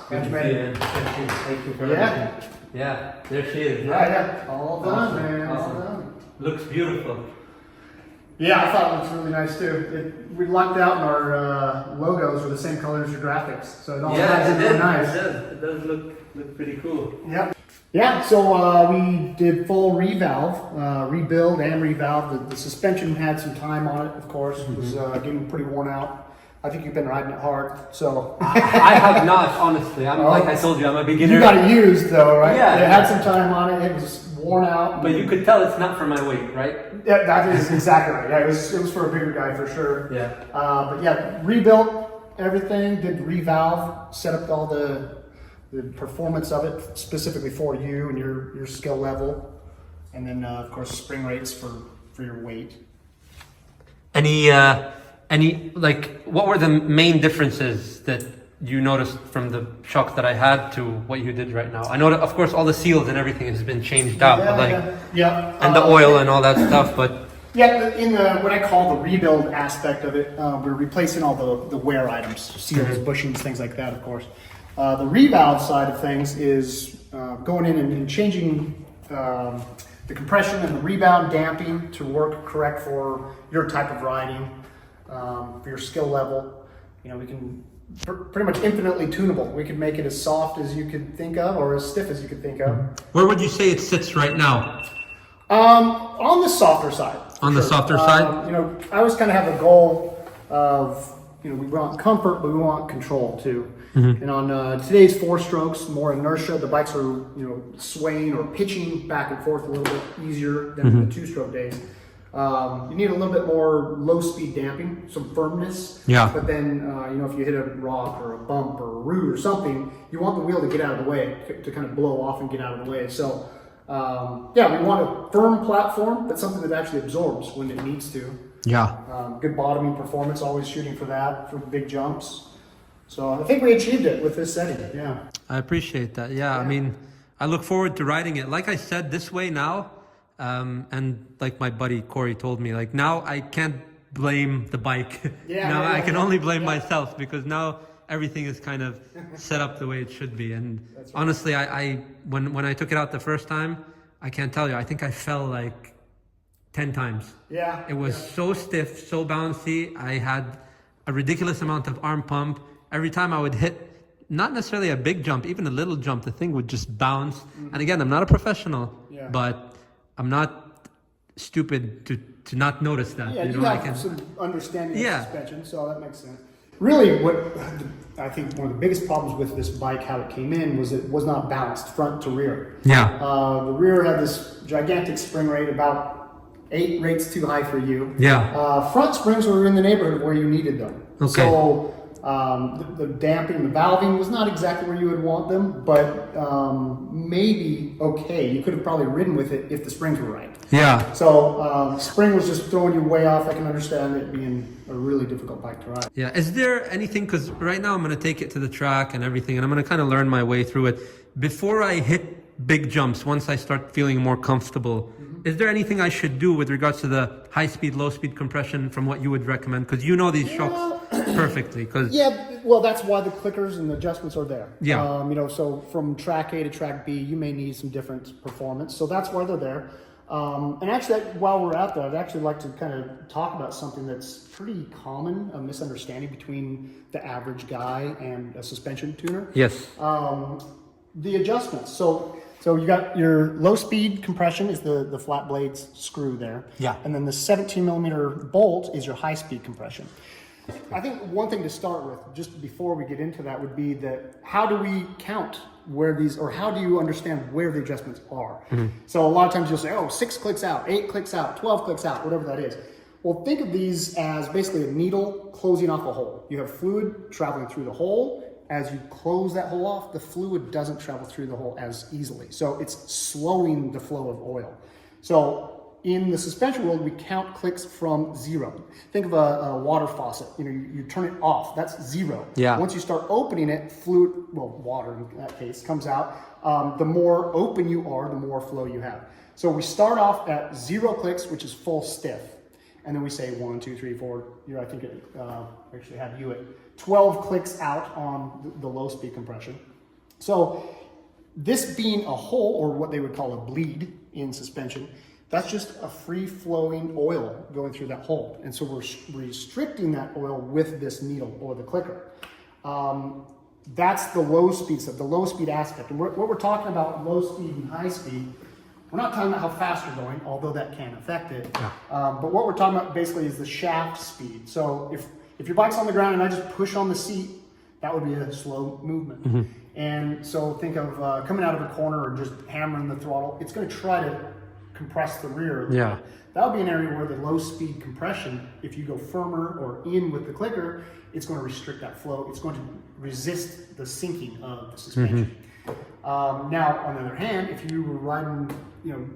Good to see you. Thank you for everything. Yeah, there she is. Yeah. All done, man. Awesome. All done. Looks beautiful. Yeah, I thought it looked really nice too. We lucked out, and our logos were the same color as your graphics, so it all ties in really nice. It does look pretty cool. Yep. Yeah, so we did full revalve, rebuild and revalve. The suspension had some time on it, of course. It was getting pretty worn out. I think you've been riding it hard, so. I have not, honestly. Like I told you, I'm a beginner. You got it used though, right? Yeah. It had some time on it. It was worn out. But you could tell it's not for my weight, right? Yeah, that is exactly right. Yeah, it was for a bigger guy for sure. Yeah. But yeah, rebuilt everything, did revalve, set up all the performance of it specifically for you and your skill level, and then of course spring rates for your weight. Any like what were the main differences that you noticed from the shocks that I had to what you did right now? I know that of course all the seals and everything has been changed out, and the oil and all that stuff, but in what I call the rebuild aspect of it, we're replacing all the wear items, seals, bushings, things like that, of course. The revalve side of things is going in and changing the compression and the rebound damping to work correct for your type of riding, for your skill level. You know, we can pretty much infinitely tunable. We could make it as soft as you could think of or as stiff as you could think of. where would you say it sits right now? On the softer side. On the softer side? You know, I always kind of have a goal of, you know, we want comfort, but we want control too. And on today's 4 strokes, more inertia, the bikes are, you know, swaying or pitching back and forth a little bit easier than the 2-stroke days. You need a little bit more low-speed damping, some firmness. Yeah. But then, you know, if you hit a rock or a bump or a root or something, you want the wheel to get out of the way, to kind of blow off and get out of the way. So, yeah, we want a firm platform, but something that actually absorbs when it needs to. Yeah. Good bottoming performance, always shooting for that, for big jumps. So I think we achieved it with this setting, yeah. I appreciate that. Yeah, I mean, I look forward to riding it. Like I said, this way now, and like my buddy Corey told me, like now I can't blame the bike. I can only blame myself, because now everything is kind of set up the way it should be. And right. Honestly, I when I took it out the first time, I can't tell you, I think I fell like 10 times. Yeah. It was so stiff, so bouncy. I had a ridiculous amount of arm pump. Every time I would hit, not necessarily a big jump, even a little jump, the thing would just bounce. And again, I'm not a professional, but I'm not stupid to not notice that. Yeah, you have some understanding of suspension, so that makes sense. Really, what I think one of the biggest problems with this bike, how it came in, was it was not balanced front to rear. Yeah. The rear had this gigantic spring rate, about 8 rates too high for you. Yeah. Front springs were in the neighborhood where you needed them. Okay. So the damping, the valving was not exactly where you would want them, but maybe okay. You could have probably ridden with it if the springs were right. Yeah. So spring was just throwing you way off. I can understand it being a really difficult bike to ride. Yeah. Is there anything, because right now I'm going to take it to the track and everything, and I'm going to kind of learn my way through it. Before I hit big jumps, once I start feeling more comfortable, is there anything I should do with regards to the high speed, low speed compression from what you would recommend? Because you know these shocks perfectly. Yeah, well, that's why the clickers and the adjustments are there. Yeah. You know, so from track A to track B, you may need some different performance. So that's why they're there. And actually, while we're out there, I'd actually like to kind of talk about something that's pretty common, a misunderstanding between the average guy and a suspension tuner. Yes. The adjustments. So you got your low speed compression is the flat blades screw there. Yeah. And then the 17 millimeter bolt is your high speed compression. I think one thing to start with, just before we get into that, would be that how do we count where these, or how do you understand where the adjustments are? So a lot of times you'll say, oh, 6 clicks out, 8 clicks out, 12 clicks out, whatever that is. Well, think of these as basically a needle closing off a hole. You have fluid traveling through the hole. As you close that hole off, the fluid doesn't travel through the hole as easily. So it's slowing the flow of oil. So in the suspension world, we count clicks from 0. Think of a water faucet. You know, you turn it off. That's 0. Yeah. Once you start opening it, fluid, well, water in that case, comes out. The more open you are, the more flow you have. So we start off at 0 clicks, which is full stiff. And then we say 1, 2, 3, 4. I think it actually had you at 12 clicks out on the low speed compression. So this being a hole, or what they would call a bleed in suspension, that's just a free-flowing oil going through that hole. And so we're restricting that oil with this needle or the clicker. That's the low speed stuff, the low speed aspect. And what we're talking about, low speed and high speed, we're not talking about how fast you're going, although that can affect it. Yeah. But what we're talking about basically is the shaft speed. So if your bike's on the ground and I just push on the seat, that would be a slow movement. Mm-hmm. And so think of coming out of a corner or just hammering the throttle. It's going to try to compress the rear. Yeah. That would be an area where the low speed compression, if you go firmer or in with the clicker, it's going to restrict that flow. It's going to resist the sinking of the suspension. Mm-hmm. Now, on the other hand, if you were riding,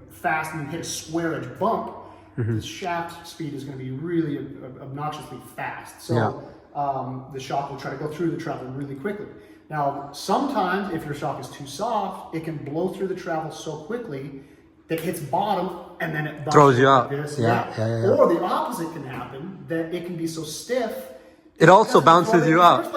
fast and you hit a square edge bump, mm-hmm. the shaft speed is going to be really obnoxiously fast. So the shock will try to go through the travel really quickly. Now, sometimes if your shock is too soft, it can blow through the travel so quickly that it hits bottom and then it throws you out. Like yeah. Or the opposite can happen, that it can be so stiff. It also bounces you out.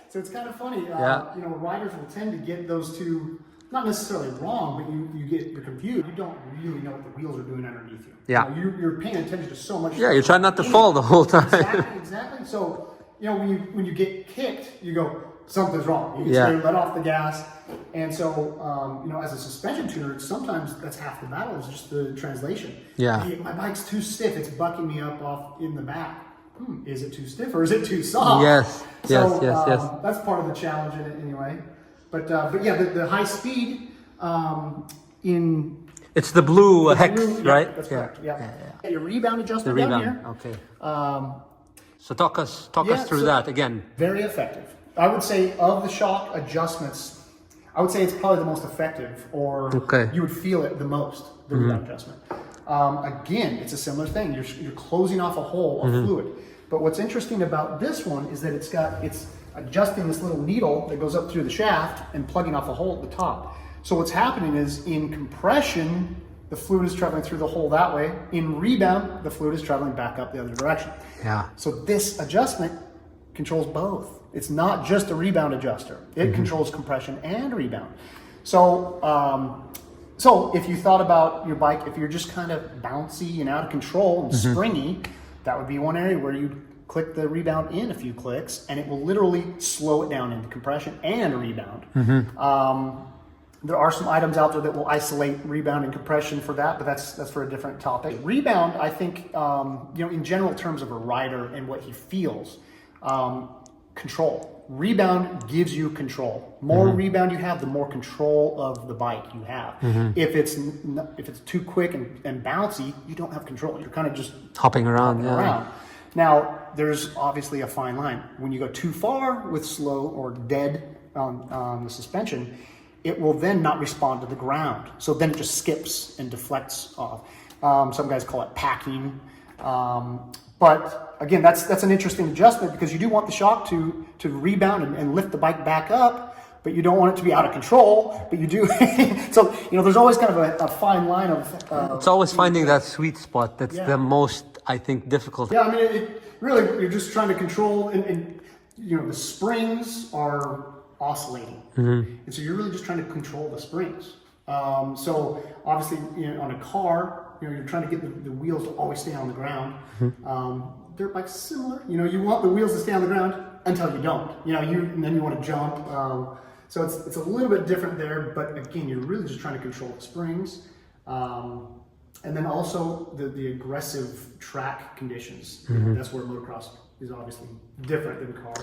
So it's kind of funny. Riders will tend to get those two, not necessarily wrong, but you get confused. You don't really know what the wheels are doing underneath you. Yeah. You're paying attention to so much. Yeah, you're trying not to fall the whole time. Exactly. So, when you get kicked, you go, something's wrong. You can let off the gas. And so, as a suspension tuner, sometimes that's half the battle is just the translation. Yeah. Hey, my bike's too stiff. It's bucking me up off in the back. Is it too stiff or is it too soft? Yes. That's part of the challenge in it anyway. But yeah, the high speed it's the blue hex, right? Yeah, that's correct. Yeah. Your rebound adjustment down here. Okay. So talk us through that again. Very effective. I would say of the shock adjustments, I would say it's probably the most effective, or you would feel it the most, the rebound adjustment. Again, it's a similar thing. You're closing off a hole of fluid. But what's interesting about this one is that it's adjusting this little needle that goes up through the shaft and plugging off a hole at the top. So what's happening is in compression, the fluid is traveling through the hole that way. In rebound, the fluid is traveling back up the other direction. Yeah. So this adjustment controls both. It's not just a rebound adjuster. It controls compression and rebound. So, so if you thought about your bike, if you're just kind of bouncy and out of control and springy, that would be one area where you'd click the rebound in a few clicks and it will literally slow it down into compression and rebound. There are some items out there that will isolate rebound and compression for that, but that's for a different topic. Rebound, I think, in general terms of a rider and what he feels, control. Rebound gives you control. More rebound you have, the more control of the bike you have. If it's too quick and bouncy, you don't have control. You're kind of just hopping around. Now, there's obviously a fine line. When you go too far with slow or dead on the suspension, it will then not respond to the ground. So then it just skips and deflects off. Some guys call it packing. But again, that's an interesting adjustment because you do want the shock to rebound and lift the bike back up, but you don't want it to be out of control, but you do. So, there's always kind of a fine line of... it's always finding that sweet spot that's the most, I think, difficult. Yeah, I mean, really, you're just trying to control, and the springs are oscillating. And so you're really just trying to control the springs. So obviously, on a car, you're trying to get the wheels to always stay on the ground. Dirt bikes similar. You want the wheels to stay on the ground until you don't. And then you want to jump. So it's a little bit different there. But again, you're really just trying to control the springs. And then also the aggressive track conditions. That's where motocross is obviously different than car.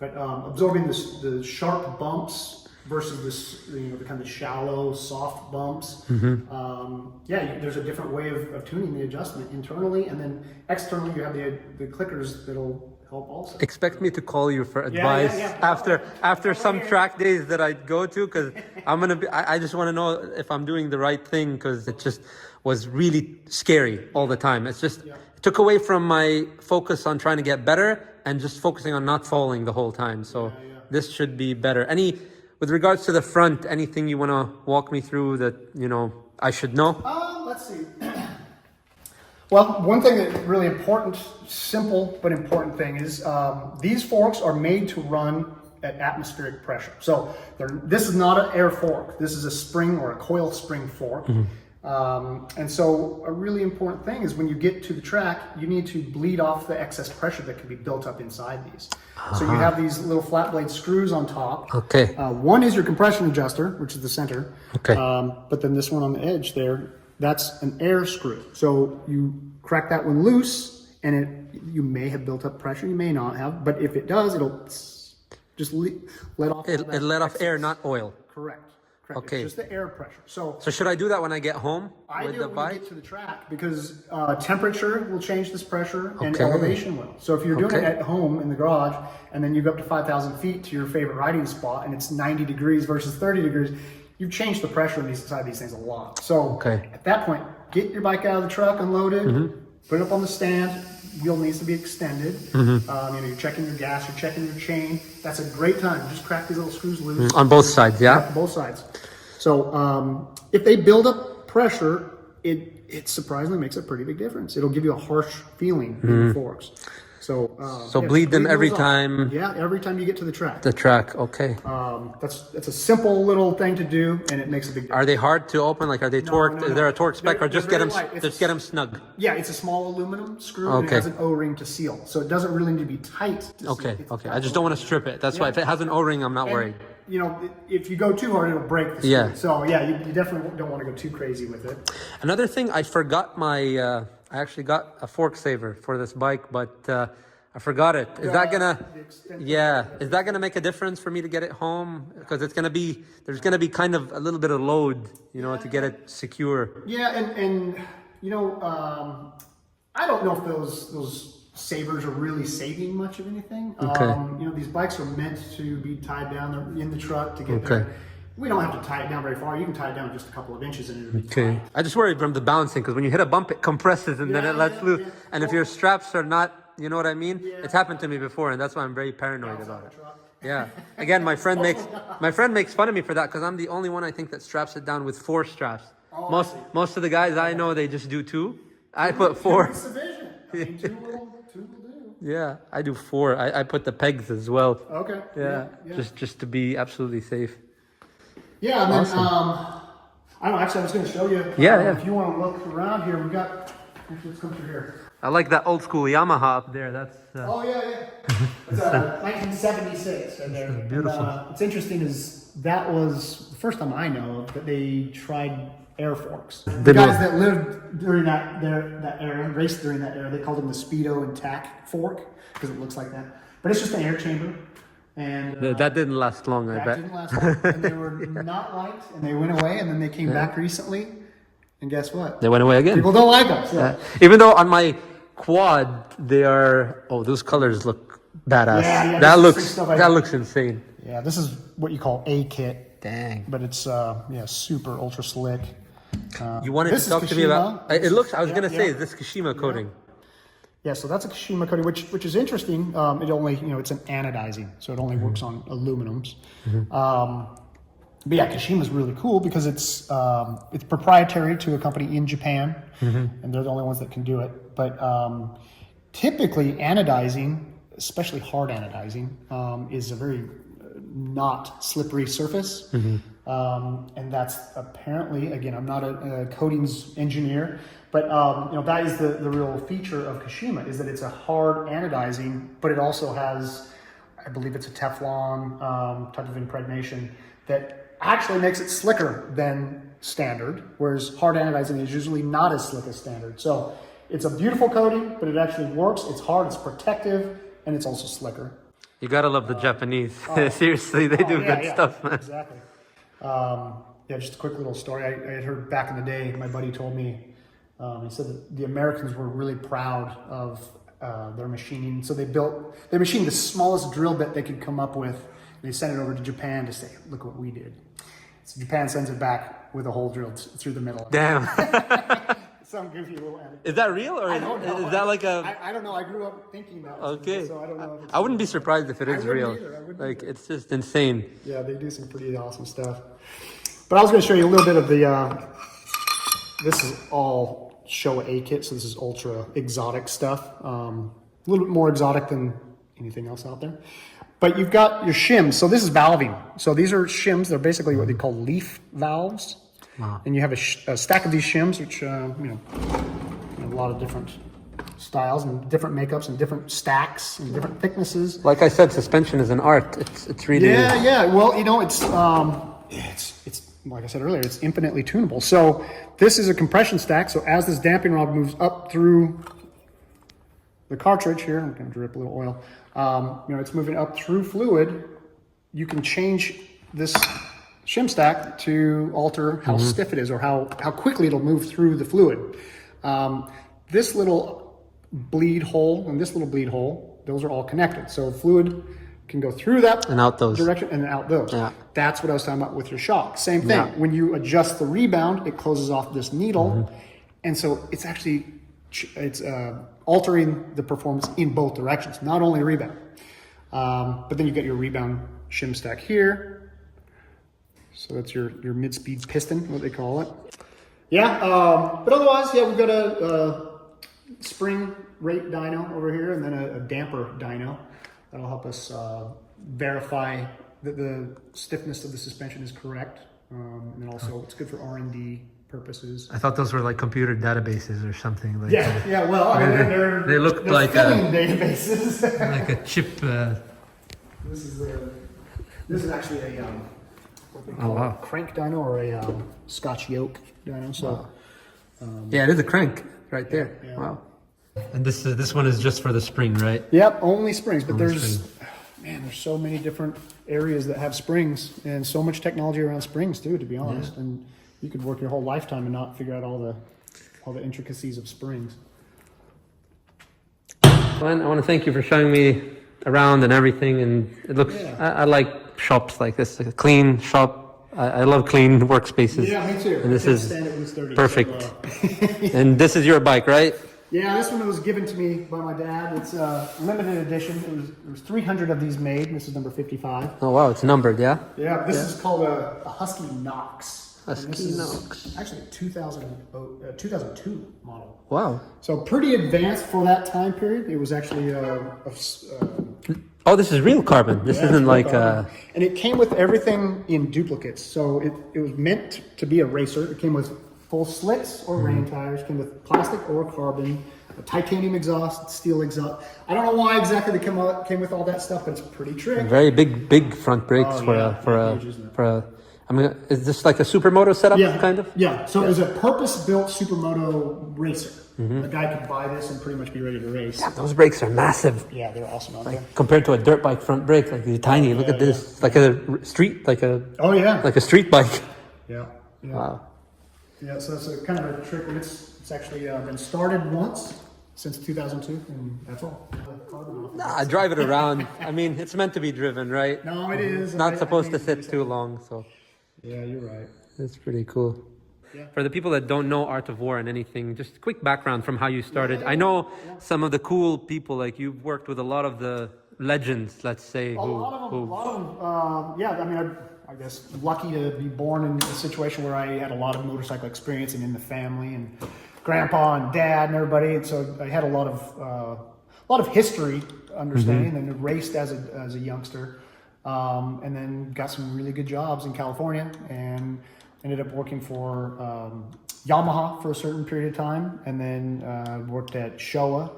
But absorbing the sharp bumps versus the kind of shallow, soft bumps. There's a different way of tuning the adjustment internally, and then externally you have the clickers that'll help also. Expect me to call you for advice after some track days that I go to, because I just want to know if I'm doing the right thing, because it just was really scary all the time. It's just it took away from my focus on trying to get better and just focusing on not falling the whole time. So this should be better. With regards to the front, anything you want to walk me through that, I should know? Let's see. Well, one thing that's really important, simple but important thing is these forks are made to run at atmospheric pressure. So this is not an air fork. This is a spring or a coil spring fork. And so a really important thing is when you get to the track, you need to bleed off the excess pressure that can be built up inside these. So you have these little flat blade screws on top. Okay. One is your compression adjuster, which is the center. Okay. But then this one on the edge there, that's an air screw. So you crack that one loose, and you may have built up pressure, you may not have, but if it does, it'll just let off. It let off air, not oil. Correct. Okay. It's just the air pressure. So should I do that when I get home with the when bike? you get to the track, because temperature will change this pressure and Okay. elevation will. So if you're doing it at home in the garage, and then you go up to 5,000 feet to your favorite riding spot, and it's 90 degrees versus 30 degrees, you've changed the pressure inside these things a lot. So at that point, get your bike out of the truck, unload it, put it up on the stand. Wheel needs to be extended. You're checking your gas, you're checking your chain. That's a great time. Just crack these little screws loose. On both sides, yeah? Both sides. So if they build up pressure, it surprisingly makes a pretty big difference. It'll give you a harsh feeling in the forks. So bleed them every those off. time. Yeah, every time you get to the track. Okay. That's a simple little thing to do, and it makes a big difference. Are they hard to open? Like, are they torqued? no, Is there a torque spec, or just they're get very them? light. Just get them snug. Yeah, it's a small aluminum screw, and it Okay. has an O-ring to seal, so it doesn't really need to be tight. To seal. Okay. It's I just don't want to strip it. That's why if it has an O-ring, I'm not And, worried. if you go too hard, it'll break the screw. Yeah. So yeah, you definitely don't want to go too crazy with it. Another thing, I forgot I actually got a fork saver for this bike, but I forgot it. Is that gonna? Yeah. Is that gonna make a difference for me to get it home? Because there's gonna be kind of a little bit of load, to get it secure. Yeah, and I don't know if those savers are really saving much of anything. Okay. These bikes are meant to be tied down. They're in the truck to get there. We don't have to tie it down very far. You can tie it down just a couple of inches and it'll be fine. I just worry from the bouncing, because when you hit a bump, it compresses and then it lets loose. Yeah. And if your straps are not, you know what I mean? Yeah. It's happened to me before, and that's why I'm very paranoid about it. Yeah. Again, my friend makes fun of me for that, because I'm the only one, I think, that straps it down with 4 straps. Most of the guys I know, they just do 2. I put 4. It's a vision. I mean, two will do. Yeah, I do 4. I put the pegs as well. Okay. Yeah. Just to be absolutely safe. Yeah, and then I don't know. Actually, I was going to show you. Yeah. If you want to look around here, we got. Let's come through here. I like that old school Yamaha up there. That's. Oh yeah. It's 1976 right there. Beautiful. And, what's interesting is that was the first time I know of that they tried air forks. The guys that lived during that era, raced during that era, they called them the Speedo and Tack fork because it looks like that. But it's just an air chamber. And that didn't last long, I bet. that didn't last long. And they were not liked, and they went away, and then they came back recently. And guess what? They went away again. People don't like them. So. Even though on my quad they are, those colors look badass. Yeah, that this looks insane. Yeah, this is what you call A kit. Dang. But it's super ultra slick. You wanted to talk to me about? It looks. I was gonna say this Kashima coating. Yeah, so that's a Kashima coating, which is interesting. It only it's an anodizing, so it only works on aluminums. But yeah, Kashima is really cool because it's proprietary to a company in Japan, and they're the only ones that can do it. But typically, anodizing, especially hard anodizing, is a very not slippery surface, and that's apparently, again, I'm not a coatings engineer, but that is the real feature of Kashima, is that it's a hard anodizing, but it also has, I believe it's a Teflon type of impregnation that actually makes it slicker than standard, whereas hard anodizing is usually not as slick as standard. So it's a beautiful coating, but it actually works. It's hard, it's protective, and it's also slicker. You gotta love the Japanese. Seriously, they do good stuff, man. Exactly. Just a quick little story. I had heard back in the day, my buddy told me, he said that the Americans were really proud of their machining. So they machined the smallest drill bit they could come up with. They sent it over to Japan to say, look what we did. So Japan sends it back with a hole drilled through the middle. Damn. Some goofy little anecdote. Is that real, or I don't know. is that like a? I don't know. I grew up thinking that was Okay. real, so I don't know. If it's I wouldn't be surprised if it is wouldn't real. either. I wouldn't Like either. it's just insane. Yeah, they do some pretty awesome stuff. But I was going to show you a little bit of the. This is all Showa A kit, so this is ultra exotic stuff. A little bit more exotic than anything else out there. But you've got your shims. So this is valving. So these are shims. They're basically what they call leaf valves. Wow. And you have a stack of these shims, which, a lot of different styles and different makeups and different stacks and different thicknesses. Like I said, suspension is an art. It's really... Yeah. Well, it's like I said earlier, it's infinitely tunable. So this is a compression stack. So as this damping rod moves up through the cartridge here, I'm going to drip a little oil. It's moving up through fluid. You can change this shim stack to alter how stiff it is or how quickly it'll move through the fluid. This little bleed hole and this little bleed hole, those are all connected. So fluid can go through that and out those direction and out those. Yeah. That's what I was talking about with your shock. Same thing. Yeah. When you adjust the rebound, it closes off this needle. And so it's actually, altering the performance in both directions, not only rebound. But then you get your rebound shim stack here. So that's your mid-speed piston, what they call it. Yeah, but otherwise, we've got a spring rate dyno over here and then a damper dyno. That'll help us verify that the stiffness of the suspension is correct. And then also it's good for R&D purposes. I thought those were like computer databases or something. Like well, they look like databases. like a chip. This is actually a what they call a crank dyno or a Scotch yoke dyno. So it is a crank right there. Yeah. Wow. And this one is just for the spring, right? Yep, only springs. But there's so many different areas that have springs and so much technology around springs too, to be honest. Yeah. And you could work your whole lifetime and not figure out all the intricacies of springs. Well, I want to thank you for showing me around and everything. And it looks, I like shops like this, like a clean shop. I love clean workspaces. Yeah, me too. And this is dirty, perfect. So, And this is your bike, right? Yeah, this one was given to me by my dad. It's a limited edition. There was 300 of these made. This is number 55. Oh wow, it's numbered, yeah? Yeah, this is called a Husky Knox. Husky Knox. Actually a 2002 model. Wow. So pretty advanced for that time period. It was actually Oh, this is real carbon. This isn't like and it came with everything in duplicates. So it was meant to be a racer. It came with full slits or rain tires, came with plastic or carbon, a titanium exhaust, steel exhaust. I don't know why exactly they came with all that stuff, but it's pretty trick. very big front brakes for a. I mean, is this like a Supermoto setup, kind of? Yeah. So it was a purpose-built Supermoto racer. A guy could buy this and pretty much be ready to race. Yeah, those brakes are massive. Yeah, they're awesome out there. Compared to a dirt bike front brake, like they're tiny. Look at this. It's like a street, like a street bike. Yeah. Wow. Yeah, so that's a kind of a trick. It's actually been started once since 2002, and that's all. Nah, drive it around. I mean, it's meant to be driven, right? No, it is. It's not supposed to sit too long, so. Yeah, you're right. It's pretty cool. Yeah. For the people that don't know Art of War and anything, just quick background from how you started. I know some of the cool people, like you've worked with a lot of the legends, let's say. A lot of them. I mean, I guess lucky to be born in a situation where I had a lot of motorcycle experience and in the family and grandpa and dad and everybody. And so I had a lot of history understanding and raced as a youngster. And then got some really good jobs in California and ended up working for Yamaha for a certain period of time, and then worked at Showa,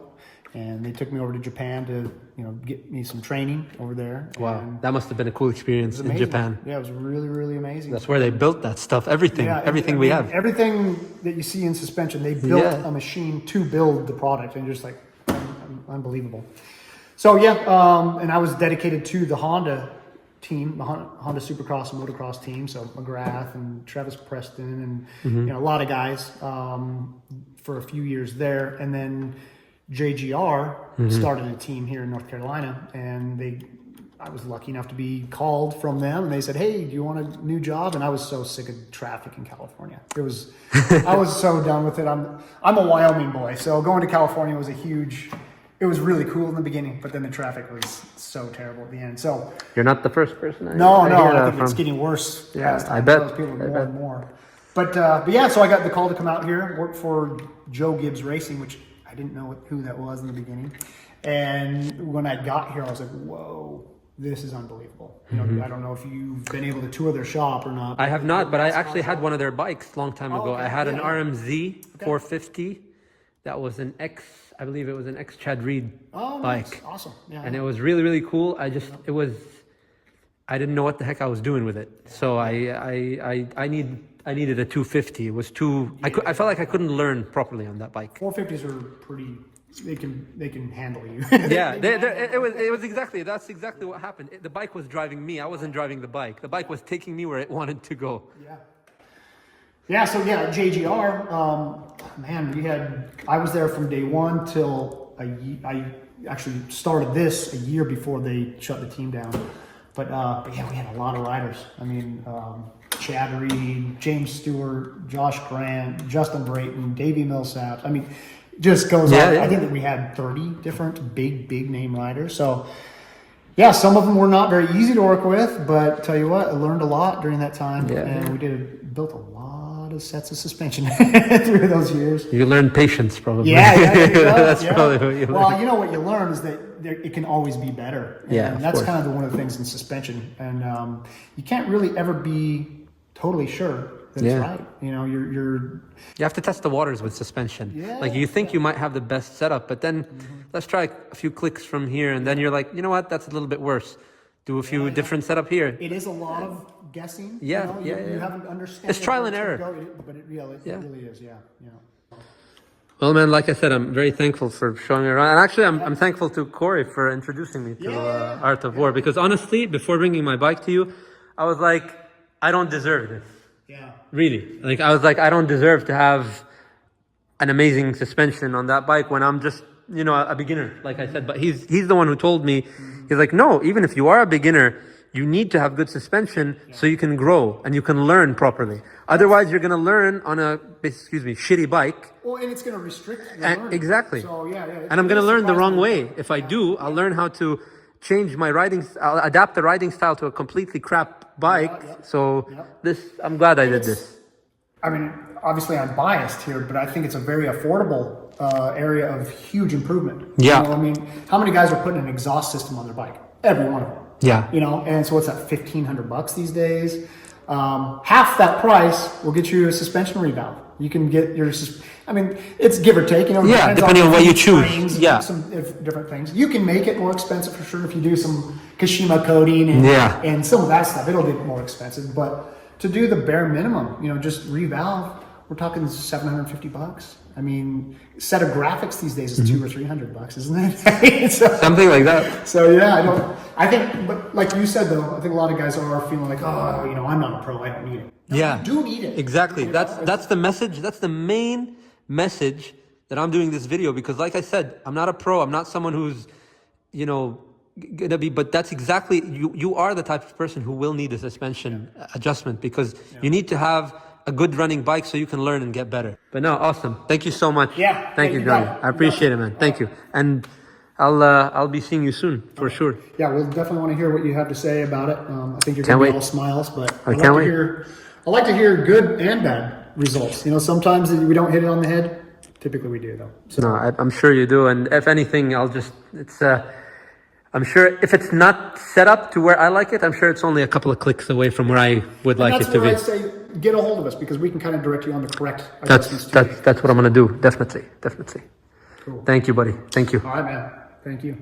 and they took me over to Japan to get me some training over there. Wow, and that must have been a cool experience in Japan. Yeah, it was really, really amazing. That's where they built that stuff, everything we have. Everything that you see in suspension, they built a machine to build the product, and just like unbelievable. So and I was dedicated to the Honda team, the Honda Supercross and Motocross team. So McGrath and Travis Preston and a lot of guys for a few years there, and then JGR started a team here in North Carolina, and I was lucky enough to be called from them, and they said, "Hey, do you want a new job?" And I was so sick of traffic in California. I was so done with it. I'm a Wyoming boy, so going to California was it was really cool in the beginning, but then the traffic was so terrible at the end. So you're not the first person. I think it's getting worse. Yeah, I bet. People more and more. But yeah, so I got the call to come out here, work for Joe Gibbs Racing, which I didn't know who that was in the beginning. And when I got here, I was like, whoa, this is unbelievable. You know, I don't know if you've been able to tour their shop or not. I have not, but I actually had one of their bikes a long time ago. okay. I had an Yeah. RMZ 450. That was an I believe it was an Chad Reed Nice. bike. Awesome. Yeah. And it was really, really cool. I didn't know what the heck I was doing with it. So I needed a 250. It was too, I felt like I couldn't learn properly on that bike. 450s are pretty, they can handle you. Yeah, that's exactly what happened. The bike was driving me. I wasn't driving the bike. The bike was taking me where it wanted to go. Yeah. Yeah, so JGR, I was there from day one till I actually started this a year before they shut the team down. But yeah, we had a lot of riders. I mean, Chad Reed, James Stewart, Josh Grant, Justin Brayton, Davey Millsap. I mean, just goes on. Yeah. I think that we had 30 different big name riders. So yeah, some of them were not very easy to work with, but tell you what, I learned a lot during that time. Yeah. And we built a lot of sets of suspension through those years. You learned patience, probably. Yeah, there you go. That's probably what you learned. Well, you know what you learn is that it can always be better. And that's kind of one of the things in suspension. And you can't really ever be totally sure that it's right. You know, you have to test the waters with suspension. Yeah, like you think you might have the best setup, but then let's try a few clicks from here, and then you're like, you know what, that's a little bit worse. Do a few different setup here. It is a lot of guessing. Yeah, you know? You haven't understood. It's trial and error. But it really is. Yeah. You know. Well, man, like I said, I'm very thankful for showing me around. And actually, I'm thankful to Corey for introducing me to Art of War. Because honestly, before bringing my bike to you, I was like, I don't deserve this. Yeah. Really. Like, I was like, I don't deserve to have an amazing suspension on that bike when I'm just, you know, a beginner, like I said. But he's the one who told me, he's like, no, even if you are a beginner, you need to have good suspension so you can grow and you can learn properly. Otherwise, you're going to learn on a, shitty bike. Well, and it's going to restrict your learning. Exactly. So, yeah. And I'm going to learn the wrong way. If I do, I'll learn how to change my riding, I'll adapt the riding style to a completely crap bike. So I'm glad I did this. I mean, obviously I'm biased here, but I think it's a very affordable area of huge improvement. Yeah. You know, I mean, how many guys are putting an exhaust system on their bike? Every one of them. Yeah. You know, and so what's that, $1,500 these days? Half that price will get you a suspension revalve. You can get your, I mean, it's give or take, you know. Yeah, depending on what you choose. Yeah. Some different things. You can make it more expensive for sure if you do some Kashima coating and some of that stuff. It'll get more expensive, but to do the bare minimum, you know, just revalve, we're talking $750. I mean, set of graphics these days is $200 or $300, isn't it? So, something like that. So yeah, I think, but like you said though, I think a lot of guys are feeling like, oh, you know, I'm not a pro, I don't need it. No, you do need it. Exactly. That's the message. That's the main message that I'm doing this video, because like I said, I'm not a pro. I'm not someone who's, you know, gonna be, but that's exactly, you are the type of person who will need a suspension adjustment, because you need to have a good running bike so you can learn and get better. But no, awesome. Thank you so much. Yeah. Thank you, Johnny. I appreciate it, man. Thank you. And I'll be seeing you soon for sure. Yeah, we'll definitely want to hear what you have to say about it. I think you're Can't going to be wait. all smiles, but I can't wait. I like to hear good and bad results. You know, sometimes we don't hit it on the head. Typically we do though. So. No, I'm sure you do. And if anything, I'm sure if it's not set up to where I like it, I'm sure it's only a couple of clicks away from where I would like it to be. That's where I say get a hold of us, because we can kind of direct you on the correct adjustments. That's what I'm going to do. Definitely. Cool. Thank you, buddy. Thank you. All right, man. Thank you.